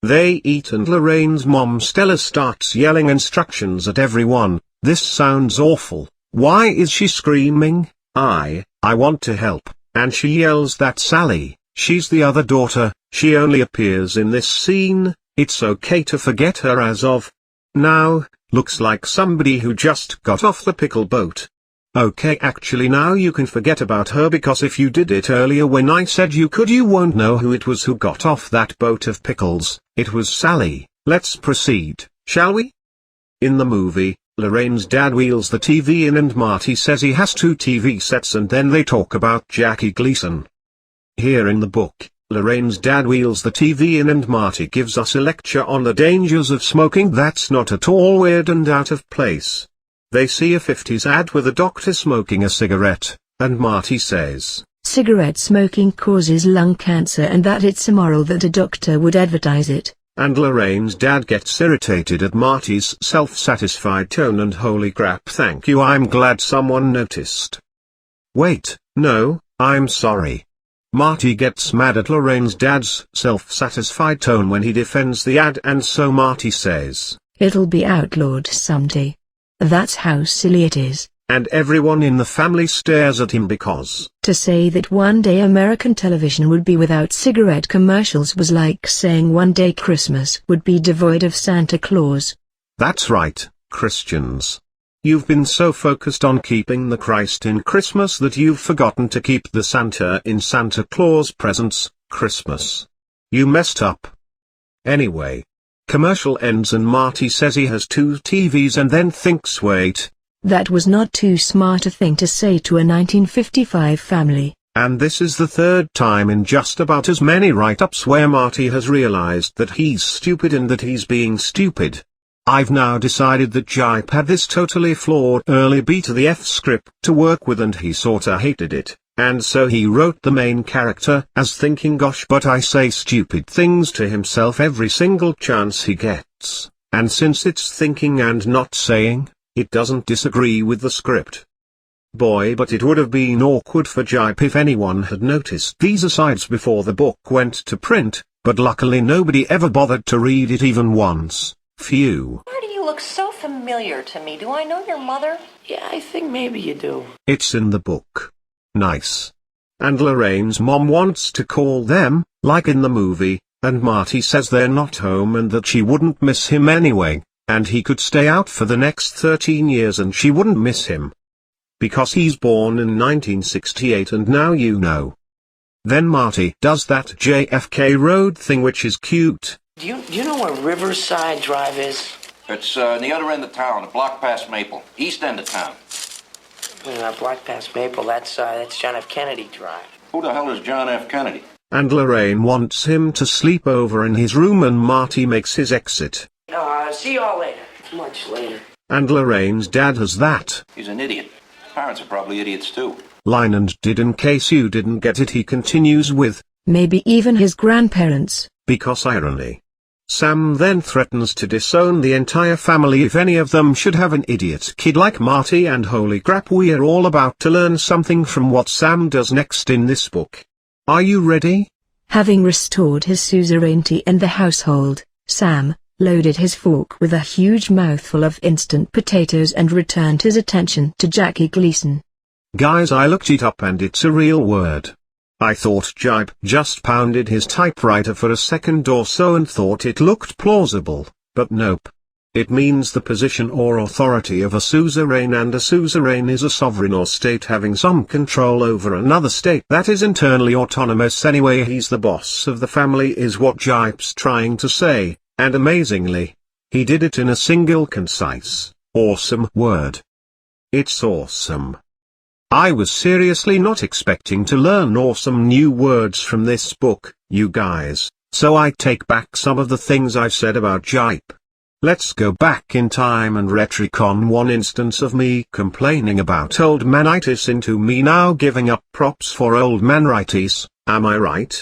They eat and Lorraine's mom Stella starts yelling instructions at everyone. This sounds awful. Why is she screaming? I want to help. And she yells that Sally, she's the other daughter, she only appears in this scene, it's okay to forget her as of now, looks like somebody who just got off the pickle boat. Okay, actually now you can forget about her because if you did it earlier when I said you could, you won't know who it was who got off that boat of pickles. It was Sally. Let's proceed, shall we? In the movie, Lorraine's dad wheels the TV in and Marty says he has 2 TV sets and then they talk about Jackie Gleason. Here in the book, Lorraine's dad wheels the TV in and Marty gives us a lecture on the dangers of smoking that's not at all weird and out of place. They see a 50s ad with a doctor smoking a cigarette, and Marty says, "Cigarette smoking causes lung cancer and that it's immoral that a doctor would advertise it." And Lorraine's dad gets irritated at Marty's self-satisfied tone and holy crap, thank you, I'm glad someone noticed. Wait, no, I'm sorry. Marty gets mad at Lorraine's dad's self-satisfied tone when he defends the ad, and so Marty says, "It'll be outlawed someday. That's how silly it is." And everyone in the family stares at him because to say that one day American television would be without cigarette commercials was like saying one day Christmas would be devoid of Santa Claus. That's right, Christians. You've been so focused on keeping the Christ in Christmas that you've forgotten to keep the Santa in Santa Claus presents, Christmas. You messed up. Anyway. Commercial ends and Marty says he has 2 TVs and then thinks, wait. That was not too smart a thing to say to a 1955 family. And this is the 3rd time in just about as many write-ups where Marty has realized that he's stupid and that he's being stupid. I've now decided that Gipe had this totally flawed early BTTF script to work with and he sorta hated it, and so he wrote the main character as thinking, gosh, but I say stupid things to himself every single chance he gets, and since it's thinking and not saying, it doesn't disagree with the script. Boy, but it would have been awkward for Gipe if anyone had noticed these asides before the book went to print, but luckily nobody ever bothered to read it even once. Phew. Why do you look so familiar to me? Do I know your mother? Yeah, I think maybe you do. It's in the book. Nice. And Lorraine's mom wants to call them, like in the movie, and Marty says they're not home and that she wouldn't miss him anyway. And he could stay out for the next 13 years and she wouldn't miss him. Because he's born in 1968 and now you know. Then Marty does that JFK Road thing which is cute. Do you know where Riverside Drive is? It's on the other end of town, a block past Maple, east end of town. Block past Maple, that's John F. Kennedy Drive. Who the hell is John F. Kennedy? And Lorraine wants him to sleep over in his room and Marty makes his exit. See y'all later. Much later. And Lorraine's dad has that. He's an idiot. Parents are probably idiots too. Line and did in case you didn't get it he continues with. Maybe even his grandparents. Because irony. Sam then threatens to disown the entire family if any of them should have an idiot kid like Marty, and holy crap, we're all about to learn something from what Sam does next in this book. Are you ready? Having restored his suzerainty in the household, Sam loaded his fork with a huge mouthful of instant potatoes and returned his attention to Jackie Gleason. Guys, I looked it up and it's a real word. I thought Gipe just pounded his typewriter for a second or so and thought it looked plausible, but nope. It means the position or authority of a suzerain, and a suzerain is a sovereign or state having some control over another state that is internally autonomous. Anyway, he's the boss of the family is what Gipe's trying to say. And amazingly, he did it in a single concise, awesome word. It's awesome. I was seriously not expecting to learn awesome new words from this book, you guys, so I take back some of the things I've said about Gipe. Let's go back in time and retcon one instance of me complaining about old manitis into me now giving up props for old manritis, am I right?